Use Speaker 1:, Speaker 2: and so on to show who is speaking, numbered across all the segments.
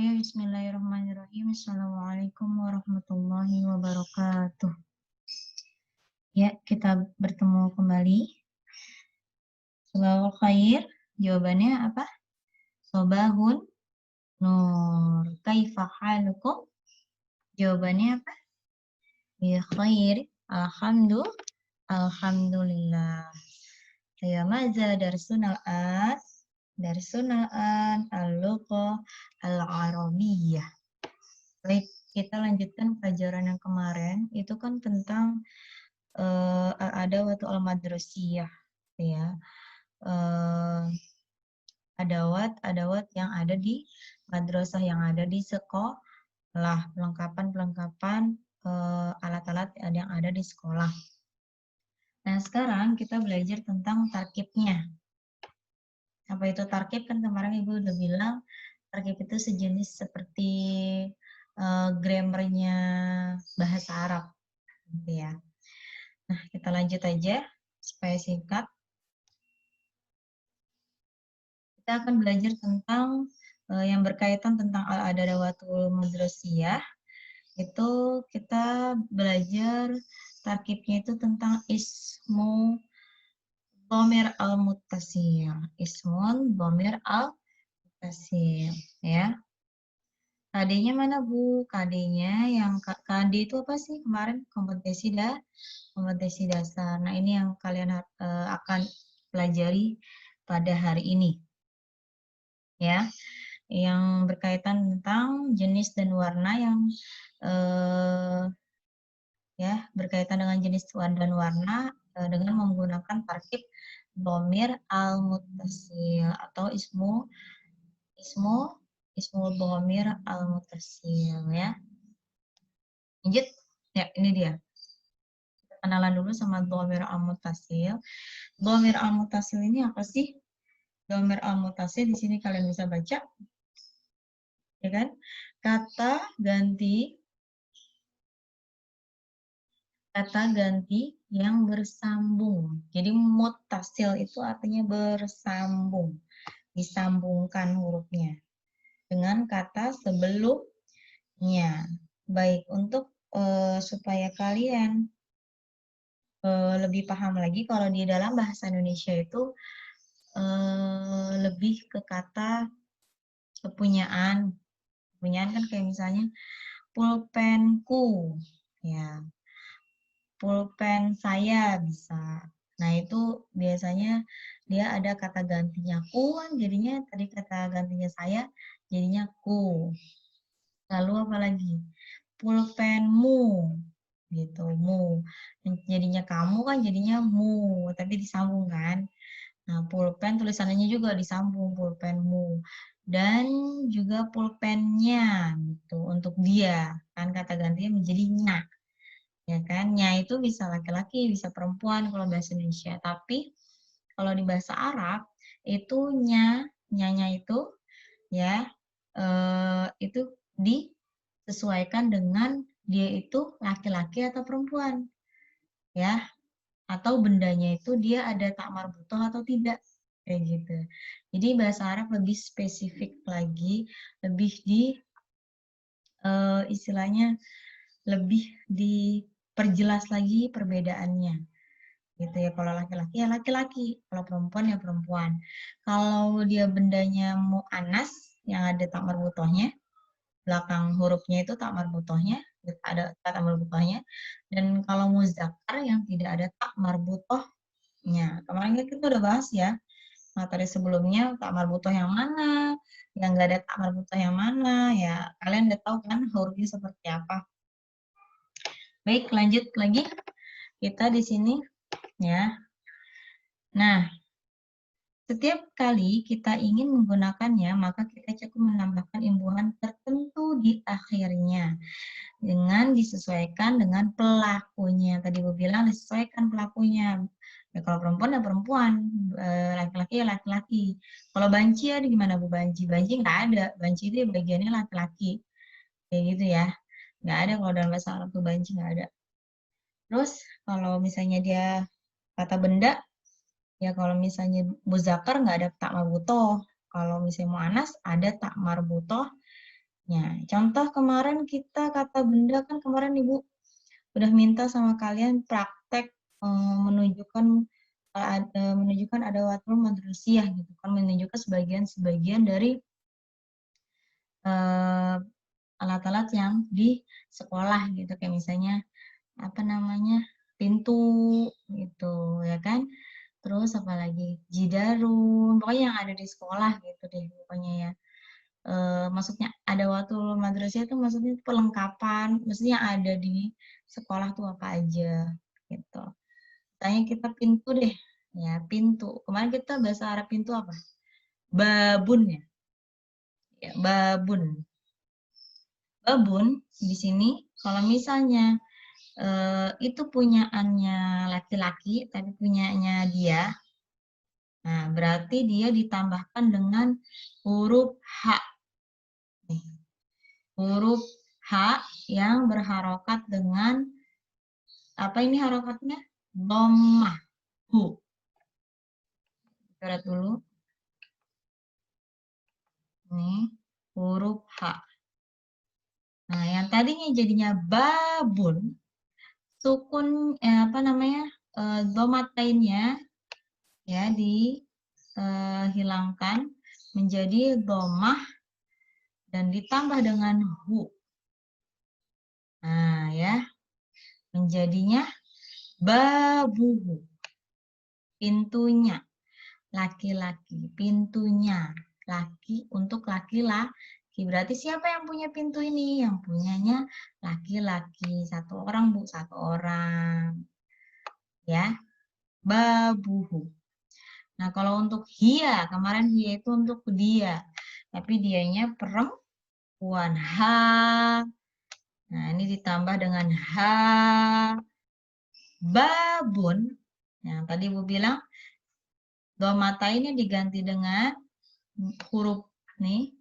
Speaker 1: Bismillahirrahmanirrahim. Assalamualaikum warahmatullahi wabarakatuh. Ya, kita bertemu kembali. Sobahul khair. Jawabannya apa? Sobahun nur. Kaifa halukum? Jawabannya apa? Ya khair. Alhamdulillah. Ya maza darsunal as. Darsunal an al-lughah al-arabiyyah. Baik, kita lanjutkan pelajaran yang kemarin. Itu kan tentang ada waktu al-madrasiyah, ya. Adawat yang ada di madrasah, yang ada di sekolah, pelengkapan alat-alat yang ada di sekolah. Nah, sekarang kita belajar tentang tarkibnya. Apa itu tarkib? Kan kemarin Ibu udah bilang tarkib itu sejenis seperti grammarnya bahasa Arab, gitu ya. Nah, kita lanjut aja supaya singkat. Kita akan belajar tentang yang berkaitan tentang al-adadawatul madrasiyah. Itu kita belajar tarkibnya itu tentang ismu dhamir al-muttasil. Ismun dhamir al-muttasil, ya. KD-nya mana, Bu? KD-nya yang KD itu apa sih kemarin? Kompetensi dasar. Nah, ini yang kalian akan pelajari pada hari ini. Ya, yang berkaitan tentang jenis dan warna yang ya berkaitan dengan jenis dan warna dengan menggunakan tarkib dhamir al-muttasil atau ismu dhamir al-muttasil, ya. Lanjut. Ya, ini dia. Kita kenalan dulu sama dhamir al-muttasil. Dhamir al-muttasil ini apa sih? Dhamir al-muttasil di sini kalian bisa baca, ya kan? Kata ganti yang bersambung. Jadi muttasil itu artinya bersambung, disambungkan hurufnya dengan kata sebelumnya. Baik, untuk supaya kalian lebih paham lagi, kalau di dalam bahasa Indonesia itu lebih ke kata kepunyaan. Kepunyaan kan kayak misalnya pulpenku, ya. Pulpen saya bisa. Nah, itu biasanya dia ada kata gantinya ku, kan jadinya tadi kata gantinya saya jadinya ku. Lalu apa lagi? Pulpenmu, gitu, mu. Jadinya kamu kan jadinya mu, tapi disambung kan. Nah, pulpen tulisannya juga disambung, pulpenmu. Dan juga pulpennya, gitu, untuk dia. Kan kata gantinya menjadi nya. Ya kan, nya itu bisa laki-laki, bisa perempuan kalau bahasa Indonesia. Tapi kalau di bahasa Arab itu nyanya itu ya itu disesuaikan dengan dia itu laki-laki atau perempuan, ya, atau bendanya itu dia ada tak marbutoh atau tidak, kayak gitu. Jadi bahasa Arab lebih spesifik lagi, lebih istilahnya lebih diperjelas lagi perbedaannya, gitu ya. Kalau laki-laki ya laki-laki, kalau perempuan ya perempuan. Kalau dia bendanya mu'anas yang ada tak marbutohnya, belakang hurufnya itu tak marbutohnya, ada tak marbutohnya. Dan kalau muzakkar yang tidak ada tak marbutohnya, kemarin kita udah bahas ya materi sebelumnya, tak marbutoh yang mana, yang nggak ada tak marbutoh yang mana, ya kalian udah tahu kan hurufnya seperti apa. Baik, lanjut lagi kita di sini, ya. Nah, setiap kali kita ingin menggunakannya, maka kita cukup menambahkan imbuhan tertentu di akhirnya dengan disesuaikan dengan pelakunya. Tadi Ibu bilang disesuaikan pelakunya. Ya, kalau perempuan ya perempuan, laki-laki ya laki-laki. Kalau banci ada gimana Bu? Banci nggak ada. Banci itu bagiannya laki-laki, kayak gitu ya. Nggak ada kalau dalam bahasa Arab tuh banci, nggak ada. Terus kalau misalnya dia kata benda, ya kalau misalnya muzakkar nggak ada tak marbutoh. Kalau misalnya muannas ada tak marbutoh Ya, contoh kemarin kita kata benda kan kemarin Ibu udah minta sama kalian praktek menunjukkan ada watul madrusiyah gitu kan, menunjukkan sebagian dari alat-alat yang di sekolah gitu, kayak misalnya apa namanya pintu gitu ya kan, terus apalagi jidarun, pokoknya yang ada di sekolah gitu deh pokoknya ya. Maksudnya ada waktu madrasah itu maksudnya perlengkapan, maksudnya yang ada di sekolah tuh apa aja gitu. Tanya kita pintu deh, ya pintu. Kemarin kita bahasa Arab pintu apa? Babun ya, ya babun. Babun di sini kalau misalnya itu punyaannya laki-laki, tapi punyanya dia, nah berarti dia ditambahkan dengan huruf H. Nih, huruf H yang berharokat dengan apa ini harokatnya? Dhammah. Hu. Coret dulu. Nih, huruf H. Nah, yang tadinya jadinya babun, sukun apa namanya? Dhamatainnya ya dihilangkan menjadi dhammah dan ditambah dengan hu. Nah, ya, menjadinya babuhu. Pintunya. Laki-laki, pintunya. Laki untuk laki-laki. Berarti siapa yang punya pintu ini? Yang punyanya laki-laki. Satu orang, Bu. Satu orang. Ya. Babuhu. Nah, kalau untuk hia, kemarin hia itu untuk dia. Tapi dianya perempuan. Ha. Nah, ini ditambah dengan ha. Babun. Yang tadi Bu bilang, domata ini diganti dengan huruf nih.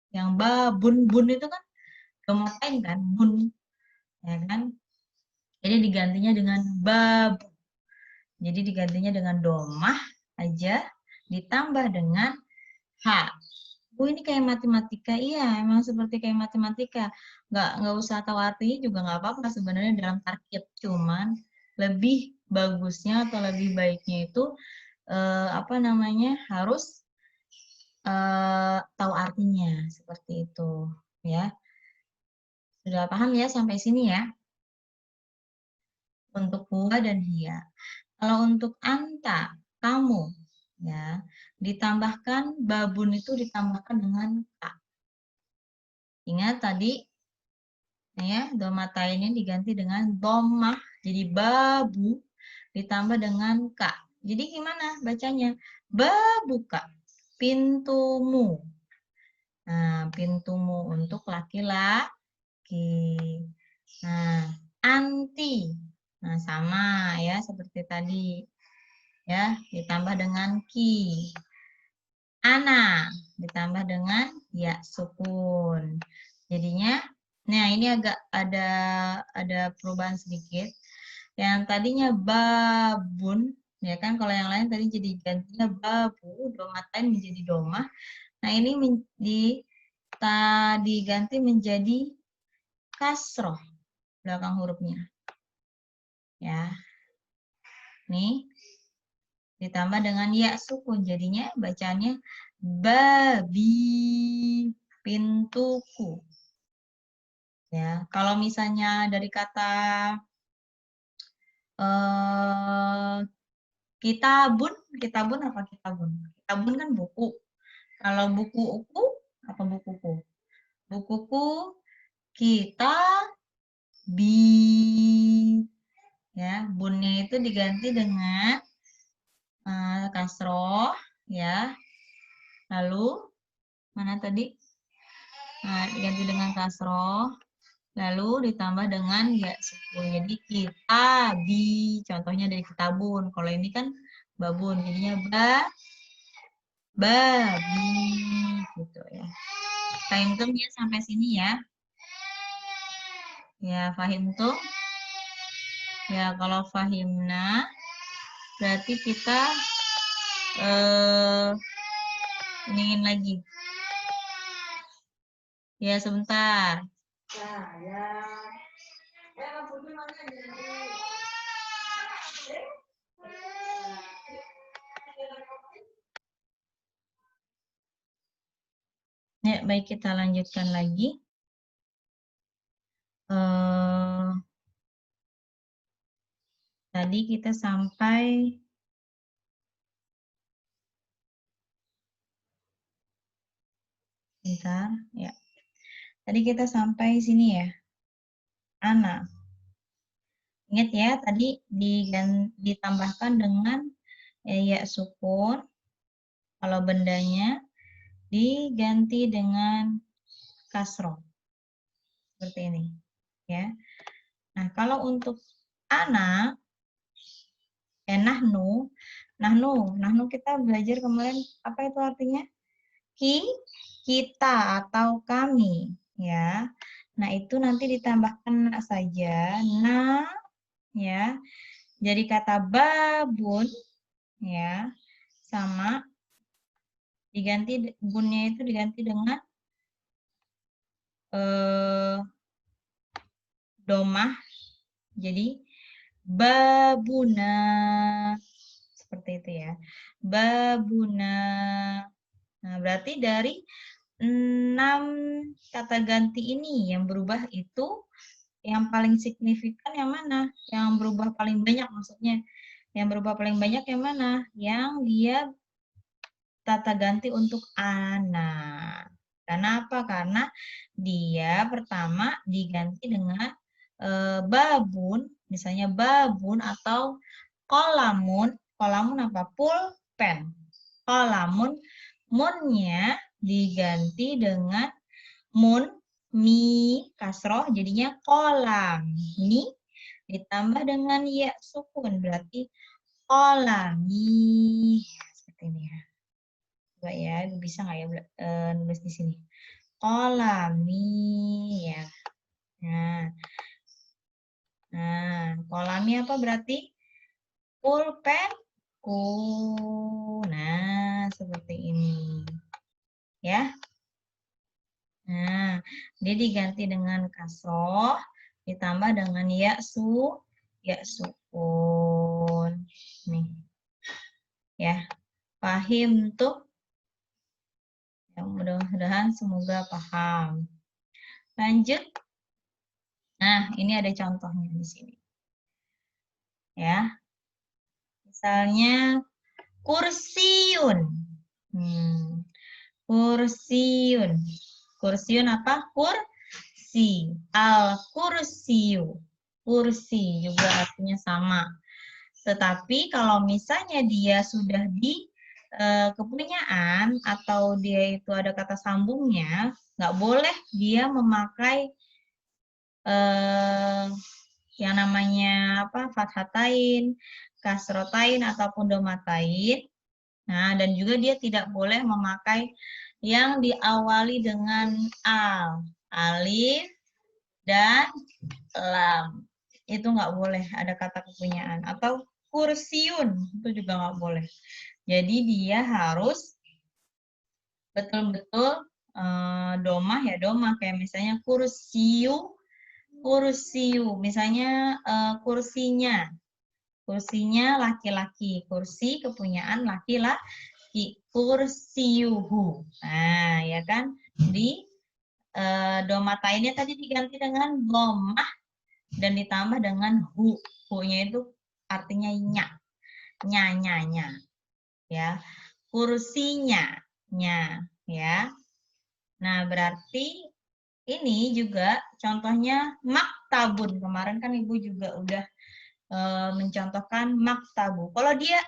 Speaker 1: Yang babun, bun itu kan domatain kan, bun. Ya kan? Jadi digantinya dengan babu. Jadi digantinya dengan domah aja, ditambah dengan H. Bu, ini kayak matematika. Iya, emang seperti kayak matematika. Nggak usah tahu artinya juga nggak apa-apa sebenarnya dalam tarkib. Cuman lebih bagusnya atau lebih baiknya itu apa namanya harus tahu artinya seperti itu, ya. Sudah paham ya sampai sini ya? Untuk huwa dan hiya. Kalau untuk anta, kamu, ya, ditambahkan babun itu ditambahkan dengan ka. Ingat tadi ya, domatainnya diganti dengan domah, jadi babu ditambah dengan ka. Jadi gimana bacanya? Babuka, pintumu. Nah, pintumu untuk laki-laki. Nah, anti. Nah, sama ya seperti tadi. Ya, ditambah dengan ki. Ana ditambah dengan ya sukun. Jadinya nah ini agak ada perubahan sedikit. Yang tadinya babun ya kan, kalau yang lain tadi jadi gantinya babu, domatain menjadi domah. Nah, ini diganti menjadi kasroh belakang hurufnya. Ya. Nih ditambah dengan ya sukun, jadinya bacanya babi, pintuku. Ya, kalau misalnya dari kata kitabun, kitabun apa kitabun? Kitabun kan buku. Kalau buku apa bukuku? Bukuku kita ya, bunnya itu diganti dengan kasroh ya. Lalu mana tadi? Nah, diganti dengan kasroh. Lalu ditambah dengan ya sukun. Jadi kita contohnya dari kitabun. Kalau ini kan babun, jadinya babi gitu ya. Fahim tuh ya sampai sini ya. Ya, fahim tuh. Ya, kalau fahimna berarti kita iniin lagi. Ya, sebentar. Ya, baik, kita lanjutkan lagi. Tadi kita sampai bentar, ya. Tadi kita sampai sini ya. Ana. Ingat ya, tadi ditambahkan dengan ya sukun. Kalau bendanya diganti dengan kasroh. Seperti ini. Ya. Nah, kalau untuk ana, nahnu kita belajar kemarin, apa itu artinya? Kita atau kami, ya. Nah, itu nanti ditambahkan saja na, ya. Jadi kata babun, ya, sama diganti bunnya itu diganti dengan domah. Jadi babuna, seperti itu ya. Babuna. Nah, berarti dari 6 kata ganti ini yang berubah itu yang paling signifikan yang mana? Yang berubah paling banyak maksudnya. Yang berubah paling banyak yang mana? Yang dia kata ganti untuk ana. Karena apa? Karena dia pertama diganti dengan babun, misalnya babun atau kolamun. Kolamun apa? Pulpen. Kolamun, munnya diganti dengan mun, mi, kasroh, jadinya kolam. Mi ditambah dengan ya sukun, berarti kolami. Seperti ini ya. Coba ya, bisa nggak ya nulis di sini? Kolami ya. Nah, kolami apa berarti? Pulpenku. Nah, seperti ini. Ya. Nah, dia diganti dengan kasroh, ditambah dengan ya sukun. Nih. Ya. Pahim tuh? Ya, mudah-mudahan semoga paham. Lanjut. Nah, ini ada contohnya di sini. Ya. Misalnya kursiun. Kursiun. Kursiun apa? Kursi. Al-kursiyu. Kursi juga artinya sama. Tetapi kalau misalnya dia sudah di kepunyaan atau dia itu ada kata sambungnya, nggak boleh dia memakai yang namanya apa? Fathatain, kasrotain ataupun domatain. Nah, dan juga dia tidak boleh memakai yang diawali dengan al, alif, dan lam. Itu nggak boleh ada kata kepunyaan. Atau kursiun, itu juga nggak boleh. Jadi dia harus betul-betul domah ya domah. Kayak misalnya kursiu, kursiu. Misalnya kursinya. Kursinya laki-laki. Kursi kepunyaan laki-laki. Kursiuhu. Nah, ya kan? Di domatainnya tadi diganti dengan domah dan ditambah dengan hu. Hu-nya itu artinya nya. Nya. Ya. Kursinya. Nya. Ya. Nah, berarti ini juga contohnya maktabun. Kemarin kan Ibu juga udah mencontohkan maktabu. Kalau dia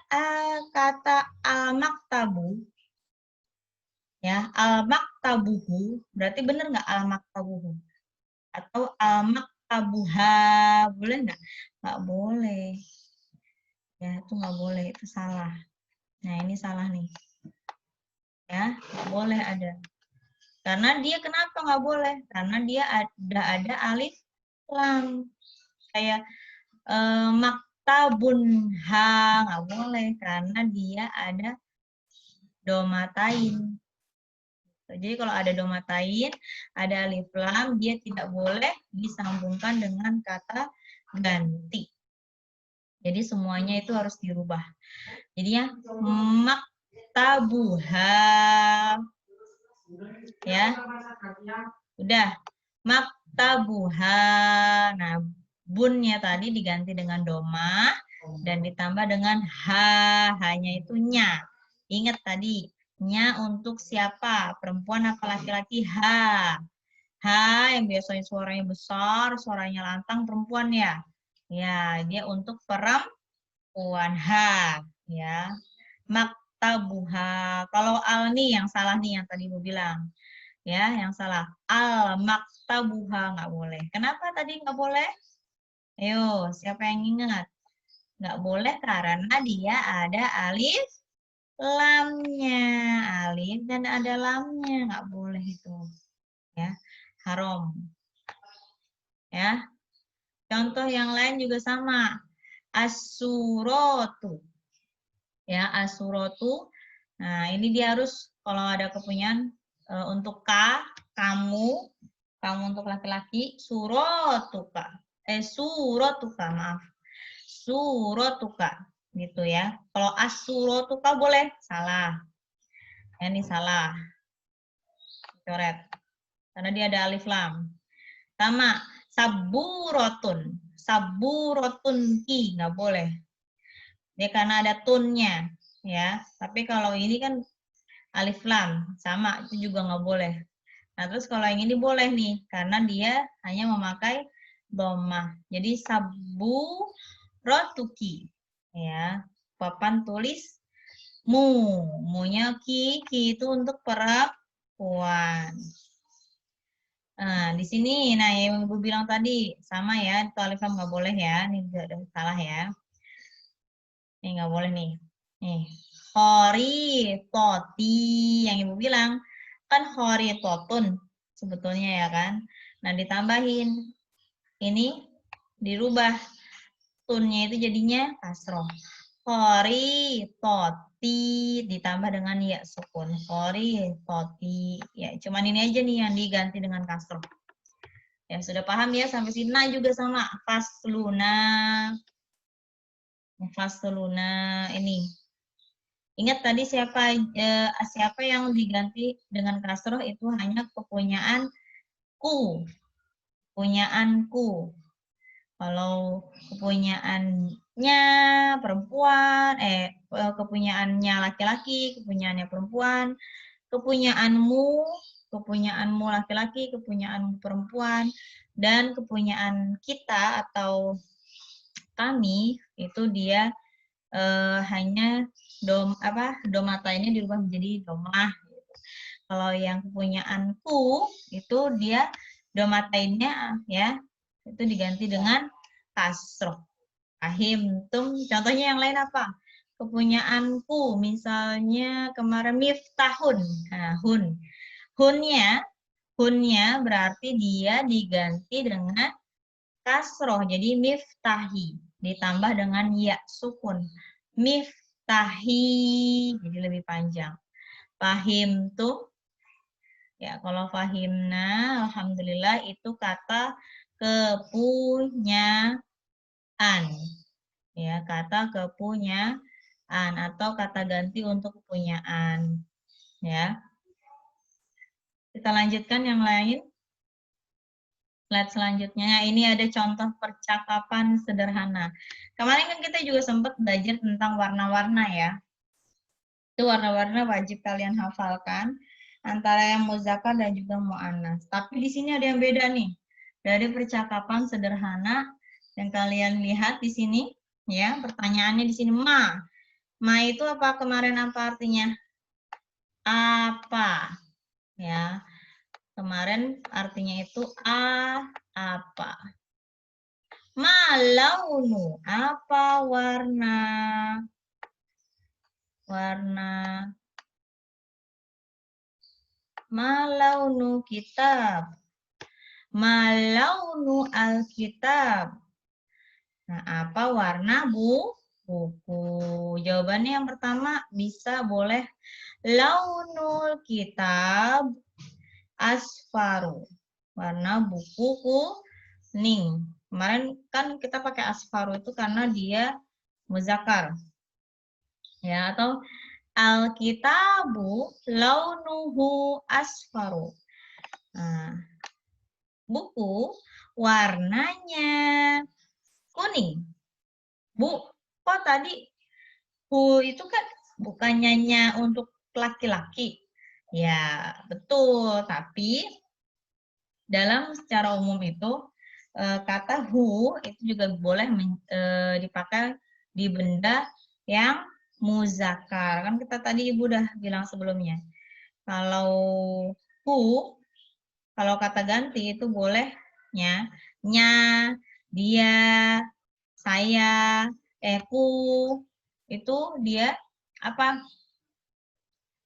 Speaker 1: kata al-maktabu, ya al-maktabuhu, berarti benar nggak al-maktabuhu? Atau al-maktabuha, boleh nggak? Nggak boleh. Ya, itu nggak boleh, itu salah. Nah, ini salah nih. Ya, nggak boleh ada. Karena dia kenapa nggak boleh? Karena dia ada alif lam. Kayak maktabun ha, nggak boleh. Karena dia ada domatain. Jadi kalau ada domatain, ada alif lam, dia tidak boleh disambungkan dengan kata ganti. Jadi semuanya itu harus dirubah. Jadinya maktabuha. Ya. Udah. Maktabuha. Nah, bunnya tadi diganti dengan doma dan ditambah dengan ha. Hanya itu nya. Ingat tadi, nya untuk siapa? Perempuan apa laki-laki? Ha. Ha yang biasanya suaranya besar, suaranya lantang, perempuan ya. Ya, dia untuk perempuan. Ha. Ya. Maktabuha. Kalau al nih yang salah nih yang tadi Ibu bilang. Ya, yang salah. Al maktabuha nggak boleh. Kenapa tadi nggak boleh? Ayo, siapa yang ingat? Nggak boleh karena dia ada alif lamnya. Alif dan ada lamnya. Nggak boleh itu. Ya, haram. Ya. Contoh yang lain juga sama. As-suratu. Ya, as-suratu. Nah, ini dia harus kalau ada kepunyaan untuk kamu untuk laki-laki, suratuka. Suratuka, maaf. Suratuka gitu ya. Kalau as-suratuka boleh, salah. Ya, ini salah. Coret. Karena dia ada alif lam. Sama saburotun. Saburotun ki nggak boleh. Dia karena ada tunnya ya. Tapi kalau ini kan alif lam sama itu juga nggak boleh. Nah, terus kalau yang ini boleh nih karena dia hanya memakai dhammah. Jadi sabu rotuki ya. Papan tulis mu. Munya ki itu untuk perempuan. Nah, di sini, nah yang Ibu bilang tadi, sama ya, itu alif lam nggak boleh ya, ini udah salah ya. Ini nggak boleh nih. Nih, hori toti, yang Ibu bilang, kan hori totun sebetulnya ya kan. Nah, ditambahin, ini dirubah, tunnya itu jadinya kasroh. Hori toti, ditambah dengan ya sukun. Hori toti, ya cuman ini aja nih yang diganti dengan kasroh. Ya, sudah paham ya sampai sini. Nah, juga sama fasluna. Fasluna ini. Ingat tadi siapa yang diganti dengan kasroh itu hanya kepunyaanku. Punyaanku. Kalau kepunyaannya perempuan, kepunyaannya laki-laki, kepunyaannya perempuan, kepunyaanmu laki-laki, kepunyaanmu perempuan, dan kepunyaan kita atau kami itu dia hanya domatainnya dirubah menjadi domah. Kalau yang kepunyaanku itu dia domatainnya ya itu diganti dengan kasroh. Ahimtum. Contohnya yang lain apa? Kepunyaanku, misalnya kemarin miftahun. Nah, hunnya berarti dia diganti dengan kasroh. Jadi miftahi. Ditambah dengan ya sukun. Miftahi. Jadi lebih panjang. Fahim tuh. Ya, kalau fahimna, alhamdulillah itu kata kepunyaan. Ya, kata kepunyaan atau kata ganti untuk kepunyaan. Ya. Kita lanjutkan yang lain. Slide selanjutnya, ini ada contoh percakapan sederhana. Kemarin kan kita juga sempat belajar tentang warna-warna ya. Itu warna-warna wajib kalian hafalkan antara yang muzakkar dan juga muannas. Tapi di sini ada yang beda nih. Dari percakapan sederhana yang kalian lihat di sini, ya, pertanyaannya di sini ma. Ma itu apa kemarin apa artinya? Apa? Ya. Kemarin artinya itu apa? Ma launu, apa warna? Warna. Ma launu kitab. Ma launu alkitab. Nah, apa warna buku. Jawabannya yang pertama bisa boleh launul kitab asfaru. Warna buku kuning. Kemarin kan kita pakai asfaru itu karena dia muzakkar. Ya, atau al-kitabu launuhu asfaru. Nah, buku warnanya kuning. Bu, kok tadi hu itu kan bukannya untuk laki-laki? Ya, betul. Tapi dalam secara umum itu kata hu itu juga boleh dipakai di benda yang muzakkar. Kan kita tadi Ibu udah bilang sebelumnya. Kalau hu, kalau kata ganti itu bolehnya nya, dia, saya, ku, itu dia apa?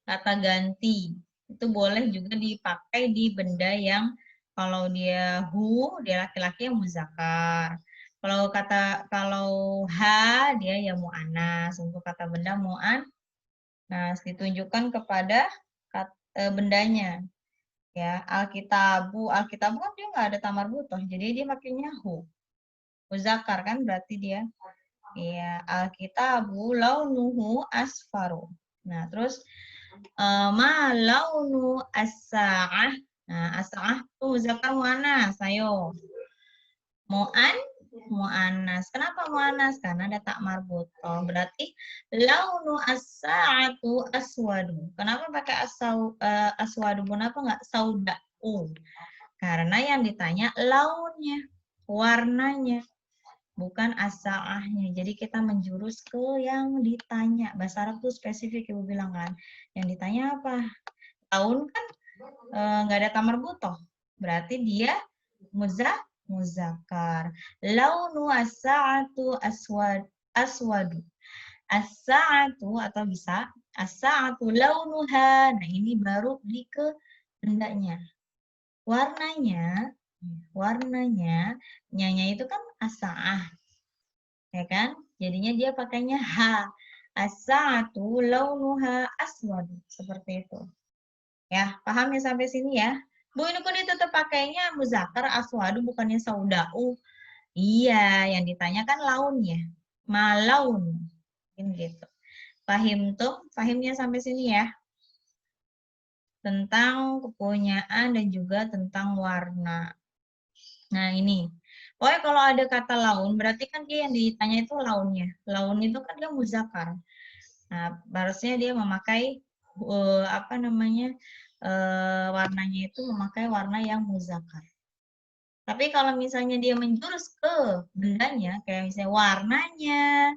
Speaker 1: Kata ganti. Itu boleh juga dipakai di benda yang kalau dia hu, dia laki-laki yang muzakkar. Kalau ha, dia ya mu'annas. Untuk kata benda mu'an, nah ditunjukkan kepada bendanya. Ya, alkitabu kan dia nggak ada tamar butoh, jadi dia makainya hu. Muzakkar kan berarti dia. Ya, alkitabu launuhu asfaru. Nah, terus ma launu as-sa'ah. Nah, as-sa'ah itu muzakkar muannas. Ayo. Mu'an muannas. Kenapa muannas? Karena ada tak marbutoh. Berarti launu as-sa'atu aswadu. Kenapa pakai aswadu? Kenapa nggak sauda'u? Karena yang ditanya launnya, warnanya, bukan as-sa'ahnya. Jadi kita menjurus ke yang ditanya. Bahasa Arab tuh spesifik, Ibu bilang kan. Yang ditanya apa? Laun kan nggak ada tamar butoh. Berarti dia muzakkar. Launu as-sa'atu aswadu. As-sa'atu atau bisa as-sa'atu launuha. Nah, ini baru di ke bendanya. Warnanya, nyanya itu kan as-sa'ah. Ya kan? Jadinya dia pakainya ha. As-sa'atu launuha aswadu. Seperti itu. Ya, paham ya sampai sini ya? Bu, ini kok dia tetap pakainya muzakkar aswadu bukannya saudau. Iya, yang ditanyakan launnya. Malaun. Gitu. Pahim tuh? Pahimnya sampai sini ya? Tentang kepunyaan dan juga tentang warna. Nah, ini. Pokoknya kalau ada kata laun, berarti kan dia yang ditanya itu launnya. Laun itu kan dia muzakkar. Nah, harusnya dia memakai apa namanya? Warnanya itu memakai warna yang muzakkar. Tapi kalau misalnya dia menjurus ke bendanya, kayak misalnya warnanya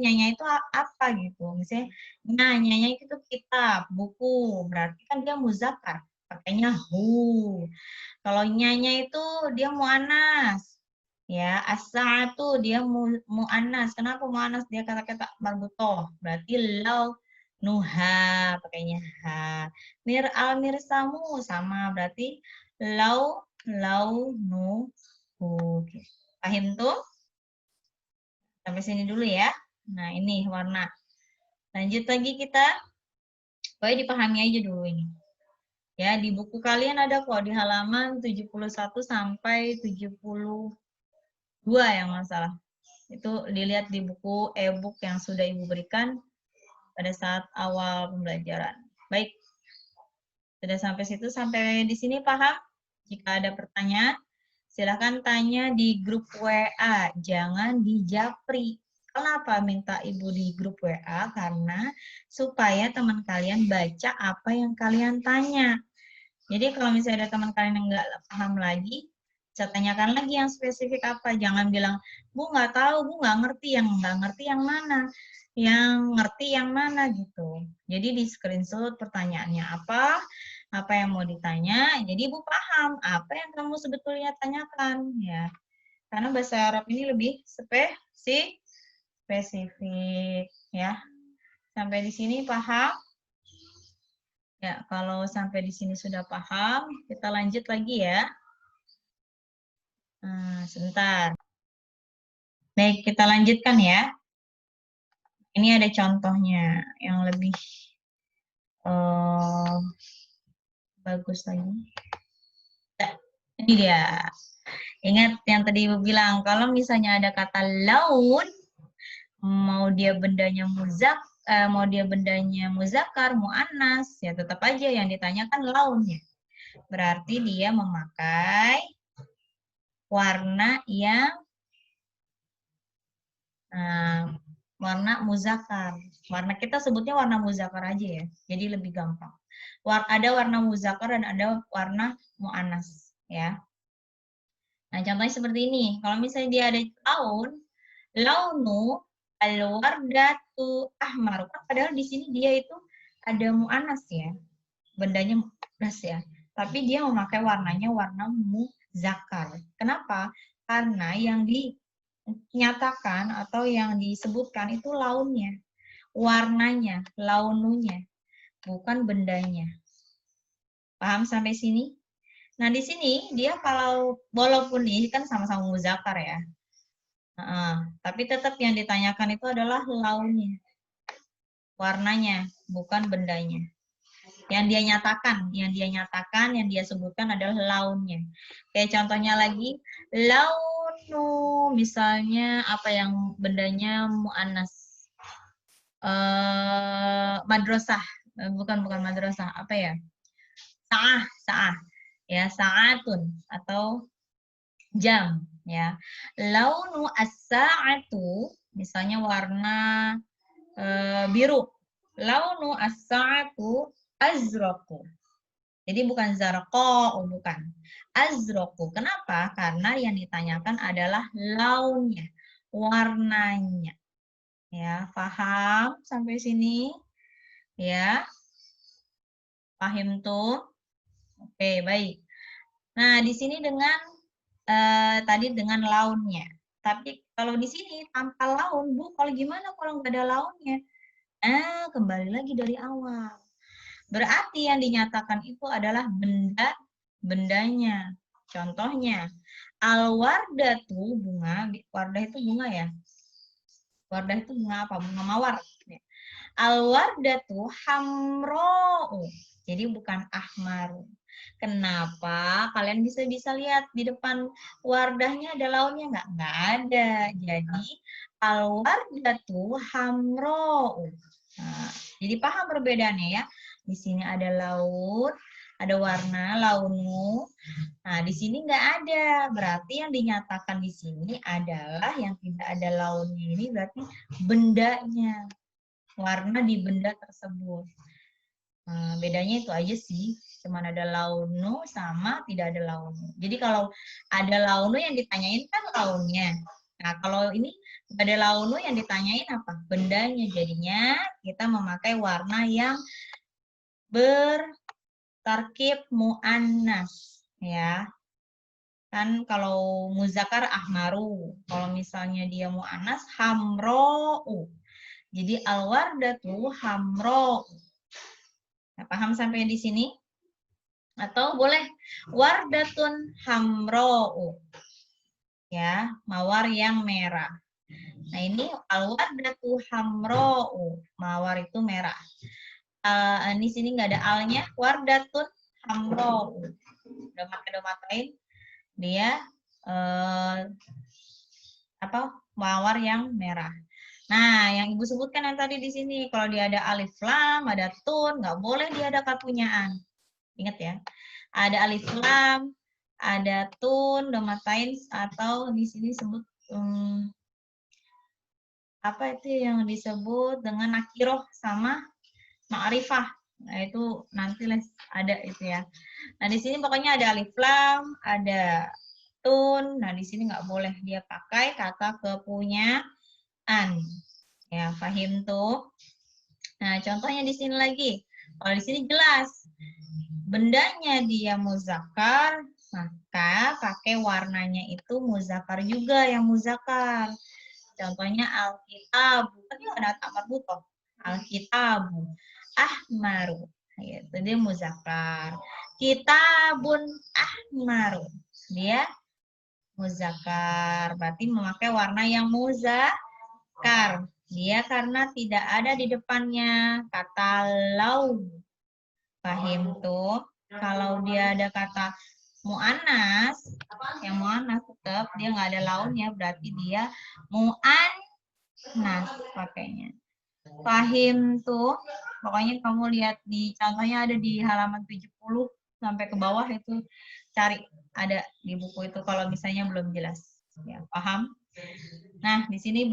Speaker 1: nyanya itu apa gitu. Misalnya, nah nyanya itu kitab, buku, berarti kan dia muzakkar, pakainya hu. Kalau nyanya itu dia mu'annas. Ya, as-sa'atu dia mu'annas. Kenapa mu'annas? Dia kata-kata marbutoh. Berarti lau nuha pakainya ha. Al-mirsamu sama berarti lau nu hu. Paham tuh? Sampai sini dulu ya. Nah, ini warna. Lanjut lagi kita. Pokoknya dipahami aja dulu ini. Ya, di buku kalian ada kok di halaman 71 sampai 72 yang masalah. Itu dilihat di buku e-book yang sudah Ibu berikan pada saat awal pembelajaran. Baik. Sudah sampai situ, sampai di sini paham? Jika ada pertanyaan, silahkan tanya di grup WA, jangan di Japri. Kenapa minta Ibu di grup WA? Karena supaya teman kalian baca apa yang kalian tanya. Jadi kalau misalnya ada teman kalian yang nggak paham lagi, bisa tanyakan lagi yang spesifik apa. Jangan bilang, Bu nggak tahu, Bu nggak ngerti yang mana. Yang ngerti yang mana gitu. Jadi di screenshot pertanyaannya apa yang mau ditanya. Jadi Ibu paham apa yang kamu sebetulnya tanyakan. Ya, karena bahasa Arab ini lebih spesifik. Ya, sampai di sini paham? Ya, kalau sampai di sini sudah paham, kita lanjut lagi ya. Sebentar. Baik, kita lanjutkan ya. Ini ada contohnya yang lebih bagus lagi. Nah, ini dia. Ingat yang tadi Ibu bilang, kalau misalnya ada kata laun, mau dia bendanya mau dia bendanya muzakkar, muannas, ya tetap aja yang ditanyakan launnya. Berarti dia memakai warna yang warna muzakkar. Warna kita sebutnya warna muzakkar aja ya. Jadi lebih gampang. Ada warna muzakkar dan ada warna muannas ya. Nah, contohnya seperti ini. Kalau misalnya dia ada launu al-wardatu ahmar. Padahal di sini dia itu ada mu'anas ya. Bendanya mu'anas ya. Tapi dia memakai warnanya warna muzakkar. Kenapa? Karena yang dinyatakan atau yang disebutkan itu launnya. Warnanya, laununya. Bukan bendanya. Paham sampai sini? Nah, di sini dia kalau walaupun ini kan sama-sama muzakkar ya. Tapi tetap yang ditanyakan itu adalah launnya. Warnanya, bukan bendanya. Yang dia nyatakan, yang dia sebutkan adalah launnya. Kayak contohnya lagi, launu, misalnya apa yang bendanya mu'annas. Madrasah, bukan madrasah, apa ya? Sa'ah. Ya, sa'atun atau jam ya. Launu as-sa'atu misalnya warna biru. Launu as-sa'atu azraqu. Jadi bukan zarqa, bukan. Azraqu. Kenapa? Karena yang ditanyakan adalah launnya, warnanya. Ya, paham sampai sini? Ya. Paham tuh? Oke, baik. Nah, di sini dengan tadi dengan launnya. Tapi kalau di sini tanpa laun, Bu, kalau gimana kalau nggak ada launnya? Kembali lagi dari awal. Berarti yang dinyatakan itu adalah bendanya. Contohnya, al-wardatu bunga, wardah itu bunga ya. Wardah itu bunga apa? Bunga mawar. Al-wardatu hamro'u. Jadi bukan ahmaru. Kenapa? Kalian bisa lihat di depan wardahnya ada launnya nggak? Nggak ada. Jadi al-wardatu hamro'u. Nah, jadi paham perbedaannya ya. Di sini ada laut, ada warna launu. Nah, di sini nggak ada. Berarti yang dinyatakan di sini adalah yang tidak ada launnya ini berarti bendanya. Warna di benda tersebut. Nah, bedanya itu aja sih. Cuma ada launu sama tidak ada launu. Jadi kalau ada launu yang ditanyain kan launnya. Nah, kalau ini ada launu yang ditanyain apa? Bendanya. Jadinya kita memakai warna yang bertarkib mu'annas. Ya. Kan kalau muzakkar ahmaru. Kalau misalnya dia mu'annas hamro'u. Jadi al-wardatu hamro'u. Nah, paham sampai di sini? Atau boleh wardatun hamro'u. Ya, mawar yang merah. Nah, ini al-wardatu hamro'u. Mawar itu merah. Di sini nggak ada alnya. Wardatun hamro'u. Udah matain. Dia mawar yang merah. Nah, yang Ibu sebutkan yang tadi di sini, kalau dia ada alif lam, ada tun, nggak boleh dia ada kapunyaan. Ingat ya, ada alif lam, ada tun, domatain, atau di sini sebut apa itu yang disebut dengan nakiroh sama ma'rifah. Nah, itu nanti ada itu ya. Nah, di sini pokoknya ada alif lam, ada tun. Nah, di sini nggak boleh dia pakai kata kepunyaan. Ya, paham tuh. Nah, contohnya di sini lagi. Kalau di sini jelas. Bendanya dia muzakkar, maka pakai warnanya itu muzakkar juga yang muzakkar. Contohnya alkitabu. Kan ada tamar butoh. Alkitabu. Ahmaru. Itu dia muzakkar. Kitabun ahmaru. Dia muzakkar. Berarti memakai warna yang muzakkar. Dia karena tidak ada di depannya kata laun. Pahim tuh? Kalau dia ada kata mu'anas, yang mu'anas tetap dia nggak ada launnya, berarti dia mu'annas pakainya. Pahim tuh? Pokoknya kamu lihat di contohnya ada di halaman 70 sampai ke bawah itu, cari ada di buku itu kalau misalnya belum jelas. Ya, paham? Nah, di sini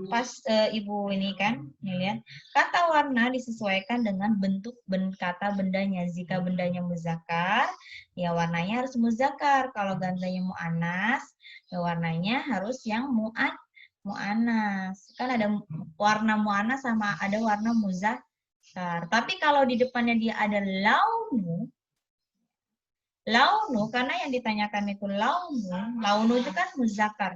Speaker 1: pas Ibu ini kan, nih lihat, kata warna disesuaikan dengan bentuk kata bendanya. Jika bendanya muzakkar, ya warnanya harus muzakkar. Kalau gantanya mu'anas, ya warnanya harus yang mu'anas. Kan ada warna mu'anas sama ada warna muzakkar. Tapi kalau di depannya dia ada launu, karena yang ditanyakan itu launu itu kan muzakkar.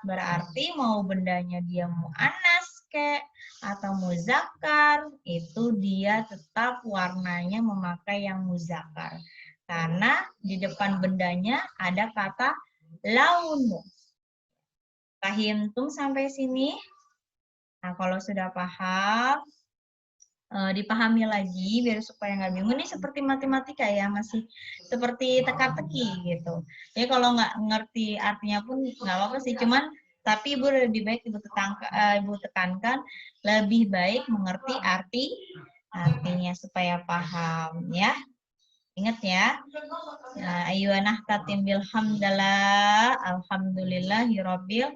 Speaker 1: Berarti mau bendanya dia mu'anas kek atau muzakkar, itu dia tetap warnanya memakai yang muzakkar. Karena di depan bendanya ada kata launu. Paham tuh sampai sini? Nah, kalau sudah paham, dipahami lagi biar supaya nggak bingung. Ini seperti matematika ya, masih seperti teka-teki gitu. Jadi kalau nggak ngerti artinya pun nggak apa-apa sih, cuman tapi Ibu lebih baik Ibu tekankan lebih baik mengerti artinya supaya paham ya. Ingat ya. Nah, ayuanah tatim bilhamdalah, alhamdulillahirabbil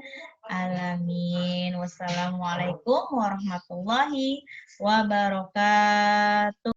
Speaker 1: alamin. Wassalamualaikum warahmatullahi wabarakatuh.